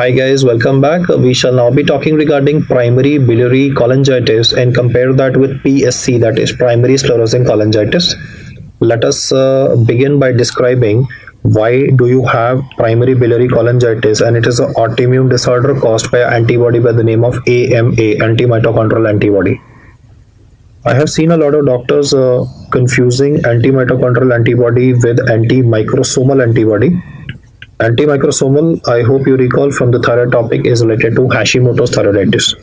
Hi guys, welcome back. We shall now be talking regarding primary biliary cholangitis and compare that with PSC, that is primary sclerosing cholangitis. Let us begin by describing why do you have primary biliary cholangitis, and it is an autoimmune disorder caused by an antibody by the name of AMA, anti-mitochondrial antibody. I have seen a lot of doctors confusing anti-mitochondrial antibody with anti-microsomal antibody. Antimicrosomal, I hope you recall from the thyroid topic, is related to Hashimoto's thyroiditis.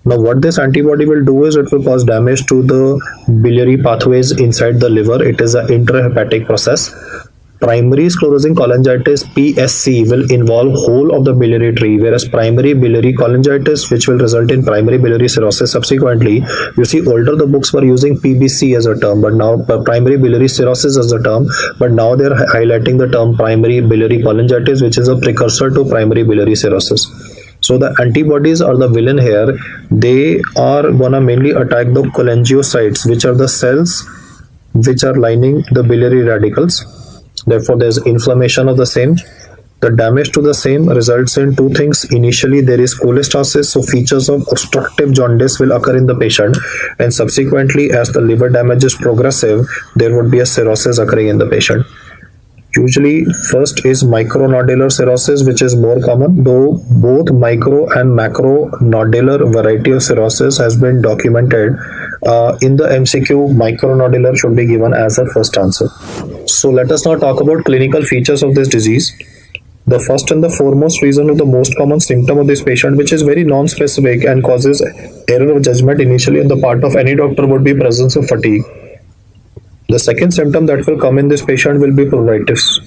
Now, what this antibody will do is it will cause damage to the biliary pathways inside the liver. It is an intrahepatic process. Primary sclerosing cholangitis (PSC) will involve whole of the biliary tree, whereas primary biliary cholangitis, which will result in primary biliary cirrhosis subsequently. You see, older the books were using PBC as a term, but now primary biliary cirrhosis as a term, but now they are highlighting the term primary biliary cholangitis, which is a precursor to primary biliary cirrhosis. So the antibodies are the villain here. They are gonna mainly attack the cholangiocytes, which are the cells which are lining the biliary radicals. Therefore, there is inflammation of the same. The damage to the same results in two things. Initially, there is cholestasis, so features of obstructive jaundice will occur in the patient, and subsequently, as the liver damage is progressive, there would be a cirrhosis occurring in the patient. Usually, first is micronodular cirrhosis, which is more common, though both micro and macronodular variety of cirrhosis has been documented. In the MCQ, micronodular should be given as a first answer. So let us now talk about clinical features of this disease. The first and the foremost reason of the most common symptom of this patient, which is very non-specific and causes error of judgment initially on the part of any doctor, would be presence of fatigue. The second symptom that will come in this patient will be pruritus.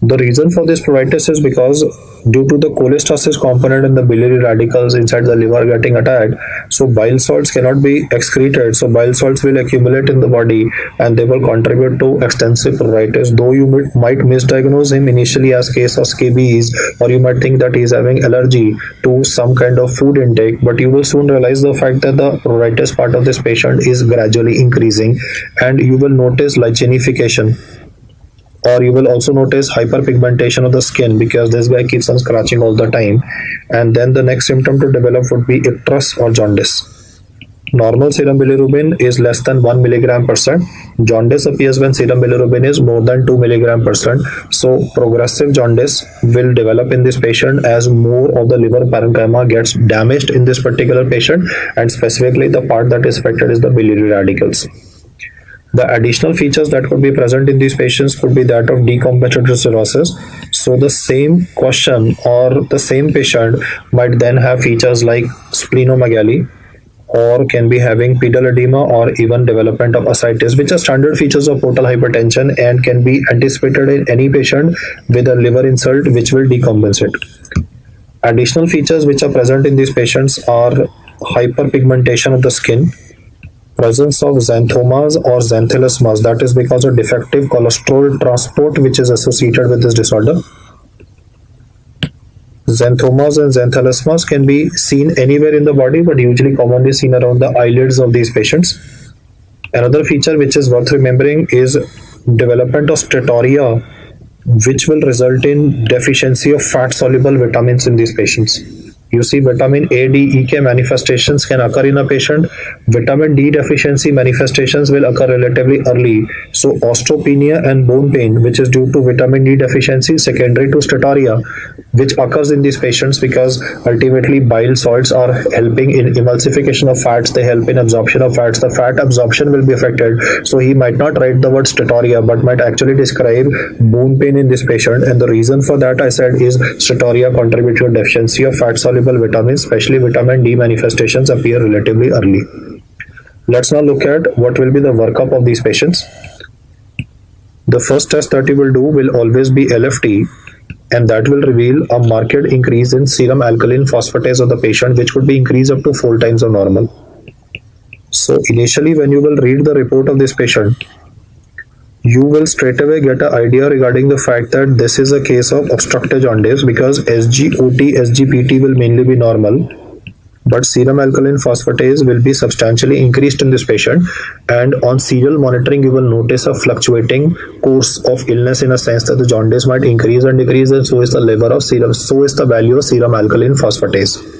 The reason for this pruritus is because due to the cholestasis component in the biliary radicals inside the liver getting attacked, so bile salts cannot be excreted, so bile salts will accumulate in the body and they will contribute to extensive pruritus. Though you might misdiagnose him initially as case of scabies, or you might think that he is having allergy to some kind of food intake, but you will soon realize the fact that the pruritus part of this patient is gradually increasing, and you will notice lichenification, or you will also notice hyperpigmentation of the skin because this guy keeps on scratching all the time. And then the next symptom to develop would be icterus or jaundice. Normal serum bilirubin is less than 1 milligram percent. Jaundice appears when serum bilirubin is more than 2 milligram percent. So progressive jaundice will develop in this patient as more of the liver parenchyma gets damaged in this particular patient, and specifically the part that is affected is the biliary radicals. The additional features that could be present in these patients could be that of decompensated cirrhosis. So the same question or the same patient might then have features like splenomegaly, or can be having pedal edema, or even development of ascites, which are standard features of portal hypertension and can be anticipated in any patient with a liver insult which will decompensate. Additional features which are present in these patients are hyperpigmentation of the skin, presence of xanthomas or xanthelasmas, that is because of defective cholesterol transport which is associated with this disorder. Xanthomas and xanthelasmas can be seen anywhere in the body, but usually commonly seen around the eyelids of these patients. Another feature which is worth remembering is development of steatorrhea, which will result in deficiency of fat-soluble vitamins in these patients. You see, vitamin A, D, E, K manifestations can occur in a patient. Vitamin D deficiency manifestations will occur relatively early. So osteopenia and bone pain, which is due to vitamin D deficiency secondary to steatorrhea, which occurs in these patients because ultimately bile salts are helping in emulsification of fats. They help in absorption of fats. The fat absorption will be affected. So he might not write the word steatorrhea, but might actually describe bone pain in this patient. And the reason for that, I said, is steatorrhea contributes to deficiency of fat-soluble vitamins, especially vitamin D manifestations appear relatively early. Let's now look at what will be the workup of these patients. The first test that you will do will always be LFT, and that will reveal a marked increase in serum alkaline phosphatase of the patient, which could be increased up to 4 times of normal. So initially, when you will read the report of this patient, you will straight away get an idea regarding the fact that this is a case of obstructive jaundice, because SGOT, SGPT will mainly be normal. but serum alkaline phosphatase will be substantially increased in this patient, and on serial monitoring you will notice a fluctuating course of illness, in a sense that the jaundice might increase and decrease, and so is the level of serum, so is the value of serum alkaline phosphatase.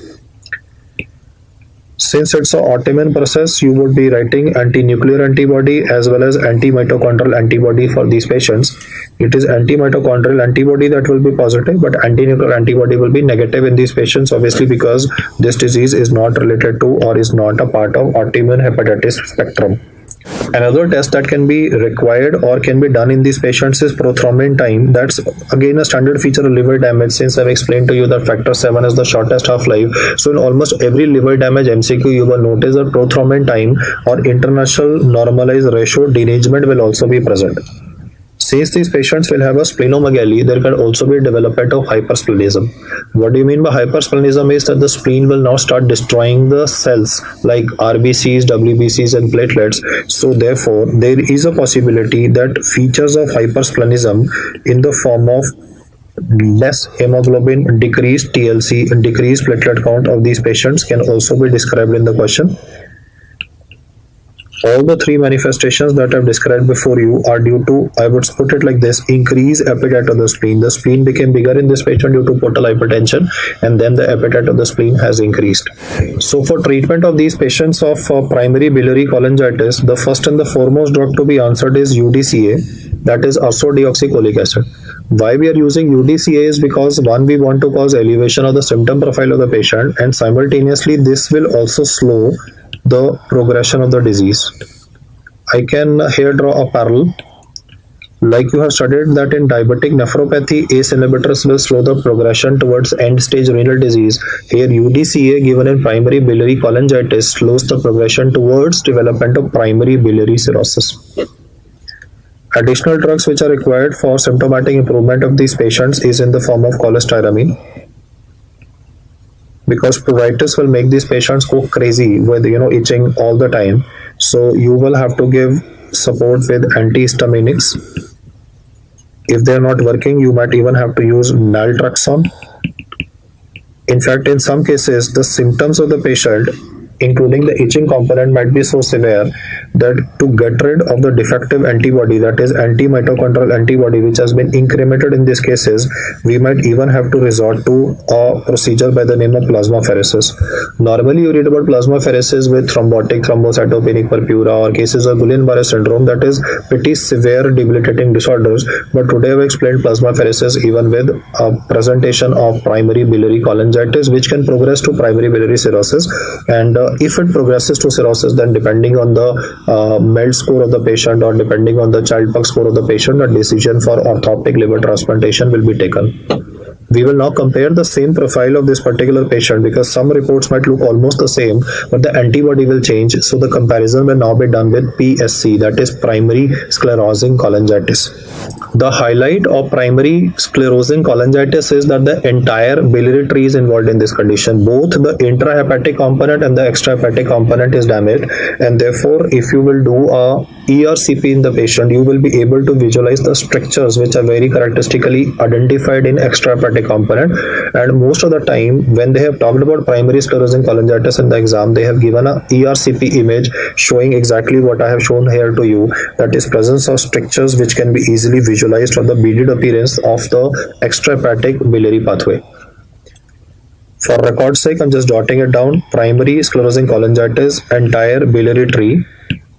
Since it's an autoimmune process, you would be writing anti-nuclear antibody as well as anti-mitochondrial antibody for these patients. It is anti-mitochondrial antibody that will be positive, but anti-nuclear antibody will be negative in these patients, obviously because this disease is not related to or is not a part of autoimmune hepatitis spectrum. Another test that can be required or can be done in these patients is prothrombin time. That's again a standard feature of liver damage, since I've explained to you that factor 7 is the shortest half-life. So in almost every liver damage MCQ, you will notice that prothrombin time or international normalized ratio derangement will also be present. Since these patients will have a splenomegaly, there can also be development of hypersplenism. What do you mean by hypersplenism? Is that the spleen will now start destroying the cells like RBCs, WBCs and platelets. So therefore, there is a possibility that features of hypersplenism in the form of less hemoglobin, decreased TLC, and decreased platelet count of these patients can also be described in the question. All the three manifestations that I've described before you are due to, I would put it like this, increase appetite of the spleen. The spleen became bigger in this patient due to portal hypertension, and then the appetite of the spleen has increased. So for treatment of these patients of primary biliary cholangitis, the first and the foremost drug to be answered is UDCA, that is ursodeoxycholic acid. Why we are using UDCA is because, one, we want to cause elevation of the symptom profile of the patient, and simultaneously this will also slow the progression of the disease. I can here draw a parallel. Like you have studied that in diabetic nephropathy, ACE inhibitors will slow the progression towards end-stage renal disease. Here UDCA given in primary biliary cholangitis slows the progression towards development of primary biliary cirrhosis. Additional drugs which are required for symptomatic improvement of these patients is in the form of cholestyramine, because pruritus will make these patients go crazy with itching all the time. So you will have to give support with antihistaminics. If they're not working, you might even have to use naltrexone. In fact, in some cases, the symptoms of the patient, including the itching component, might be so severe that to get rid of the defective antibody, that is anti-mitochondrial antibody, which has been incremented in these cases, we might even have to resort to a procedure by the name of plasmapheresis. Normally you read about plasmapheresis with thrombotic thrombocytopenic purpura or cases of Guillain-Barré syndrome, that is pretty severe debilitating disorders. But today I've explained plasmapheresis even with a presentation of primary biliary cholangitis, which can progress to primary biliary cirrhosis. And if it progresses to cirrhosis, then depending on the MELD score of the patient or depending on the Child-Pugh score of the patient, a decision for orthoptic liver transplantation will be taken. We will now compare the same profile of this particular patient, because some reports might look almost the same, but the antibody will change. So the comparison will now be done with PSC, that is primary sclerosing cholangitis. The highlight of primary sclerosing cholangitis is that the entire biliary tree is involved in this condition. Both the intrahepatic component and the extrahepatic component is damaged, and therefore if you will do a ERCP in the patient, you will be able to visualize the structures which are very characteristically identified in extrahepatic component. And most of the time when they have talked about primary sclerosing cholangitis in the exam, they have given a ERCP image showing exactly what I have shown here to you, that is presence of strictures which can be easily visualized on the beaded appearance of the extrahepatic biliary pathway. For record's sake, I'm just jotting it down. Primary sclerosing cholangitis, entire biliary tree,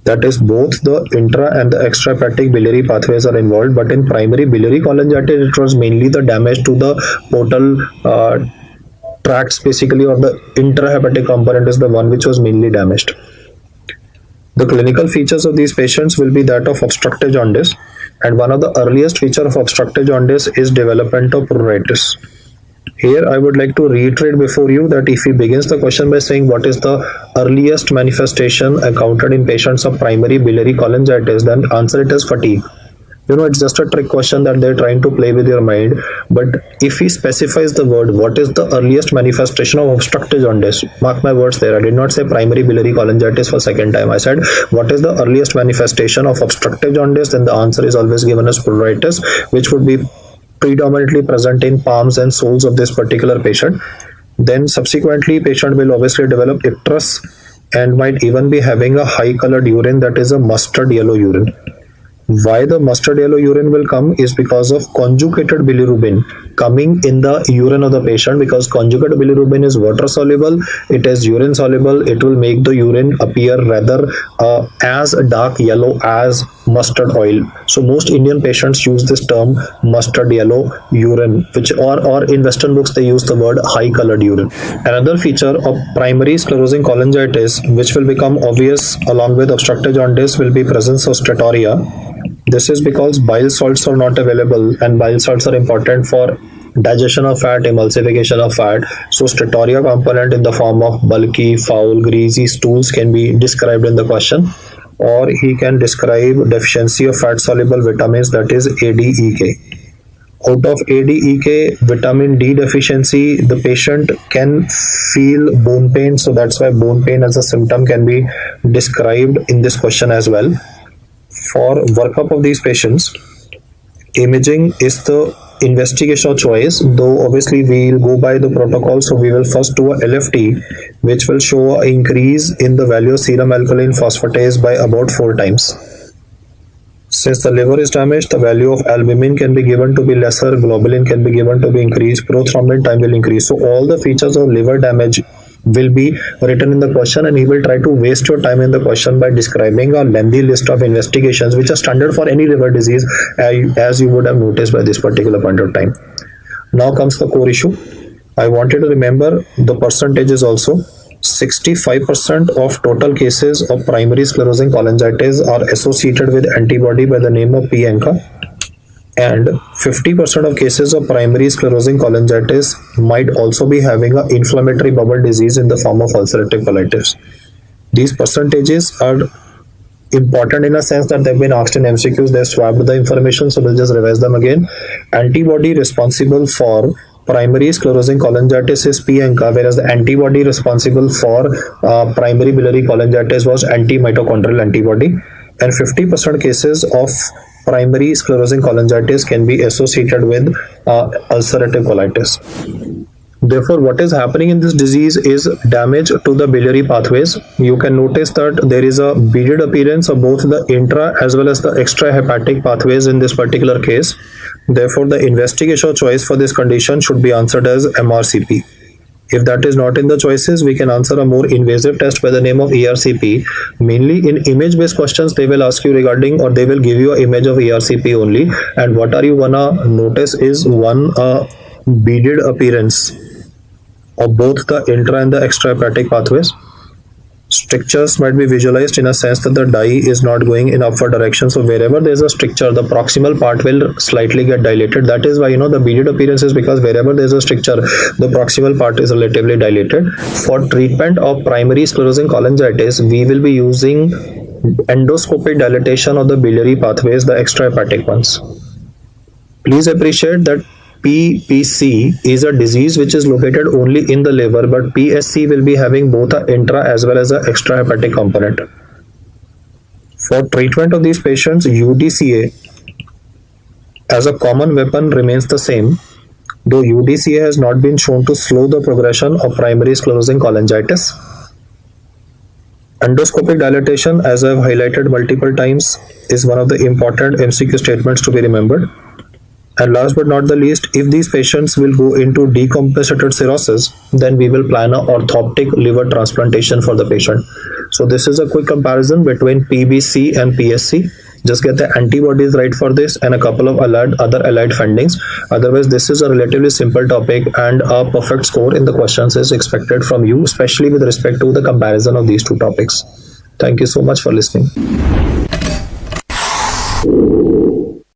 that is both the intra and the extrahepatic biliary pathways are involved. But in primary biliary cholangitis, it was mainly the damage to the portal tracts basically, or the intrahepatic component is the one which was mainly damaged. The clinical features of these patients will be that of obstructive jaundice, and one of the earliest feature of obstructive jaundice is development of pruritus. Here I would like to reiterate before you that if he begins the question by saying what is the earliest manifestation encountered in patients of primary biliary cholangitis, then answer it as fatigue. It's just a trick question that they're trying to play with your mind. But if he specifies the word, what is the earliest manifestation of obstructive jaundice? Mark my words there. I did not say primary biliary cholangitis for second time. I said, what is the earliest manifestation of obstructive jaundice? Then the answer is always given as pruritus, which would be predominantly present in palms and soles of this particular patient. Then subsequently patient will obviously develop icterus and might even be having a high colored urine, that is a mustard yellow urine. Why the mustard yellow urine will come is because of conjugated bilirubin coming in the urine of the patient, because conjugated bilirubin is water soluble, it is urine soluble, it will make the urine appear rather as dark yellow as mustard oil. So most Indian patients use this term mustard yellow urine, which or in Western books they use the word high colored urine. Another feature of primary sclerosing cholangitis which will become obvious along with obstructive jaundice will be presence of steatorrhea. This is because bile salts are not available, and bile salts are important for digestion of fat, emulsification of fat. So steatorrhea component in the form of bulky, foul, greasy stools can be described in the question, or he can describe deficiency of fat soluble vitamins, that is ADEK. Out of ADEK, vitamin D deficiency, the patient can feel bone pain, so that's why bone pain as a symptom can be described in this question as well. For workup of these patients, imaging is the investigation of choice, though obviously we will go by the protocol. So we will first do a LFT, which will show an increase in the value of serum alkaline phosphatase by about 4 times. Since the liver is damaged, the value of albumin can be given to be lesser, globulin can be given to be increased, prothrombin time will increase. So all the features of liver damage will be written in the question, and he will try to waste your time in the question by describing a lengthy list of investigations which are standard for any liver disease, as you would have noticed by this particular point of time. Now comes the core issue. I want you to remember the percentages also. 65% of total cases of primary sclerosing cholangitis are associated with antibody by the name of p-ANCA, and 50% of cases of primary sclerosing cholangitis might also be having an inflammatory bowel disease in the form of ulcerative colitis. These percentages are important in a sense that they've been asked in MCQs, they've swapped the information, so we'll just revise them again. Antibody responsible for primary sclerosing cholangitis is p-ANCA, whereas the antibody responsible for primary biliary cholangitis was anti-mitochondrial antibody, and 50% cases of primary sclerosing cholangitis can be associated with ulcerative colitis. Therefore, what is happening in this disease is damage to the biliary pathways. You can notice that there is a beaded appearance of both the intra as well as the extrahepatic pathways in this particular case. Therefore, the investigation choice for this condition should be answered as MRCP. If that is not in the choices, we can answer a more invasive test by the name of ERCP. Mainly in image-based questions, they will ask you regarding, or they will give you an image of ERCP only. And what are you gonna notice is one beaded appearance of both the intra and the extrahepatic pathways. Strictures might be visualized in a sense that the dye is not going in upward direction. So wherever there is a stricture, the proximal part will slightly get dilated. That is why the beaded appearance is because wherever there is a stricture, the proximal part is relatively dilated. For treatment of primary sclerosing cholangitis, we will be using endoscopic dilatation of the biliary pathways, the extrahepatic ones. Please appreciate that PBC is a disease which is located only in the liver, but PSC will be having both an intra as well as an extrahepatic component. For treatment of these patients, UDCA as a common weapon remains the same, though UDCA has not been shown to slow the progression of primary sclerosing cholangitis. Endoscopic dilatation, as I have highlighted multiple times, is one of the important MCQ statements to be remembered. And last but not the least, if these patients will go into decompensated cirrhosis, then we will plan an orthoptic liver transplantation for the patient. So this is a quick comparison between PBC and PSC. Just get the antibodies right for this and a couple of other allied findings. Otherwise, this is a relatively simple topic, and a perfect score in the questions is expected from you, especially with respect to the comparison of these two topics. Thank you so much for listening.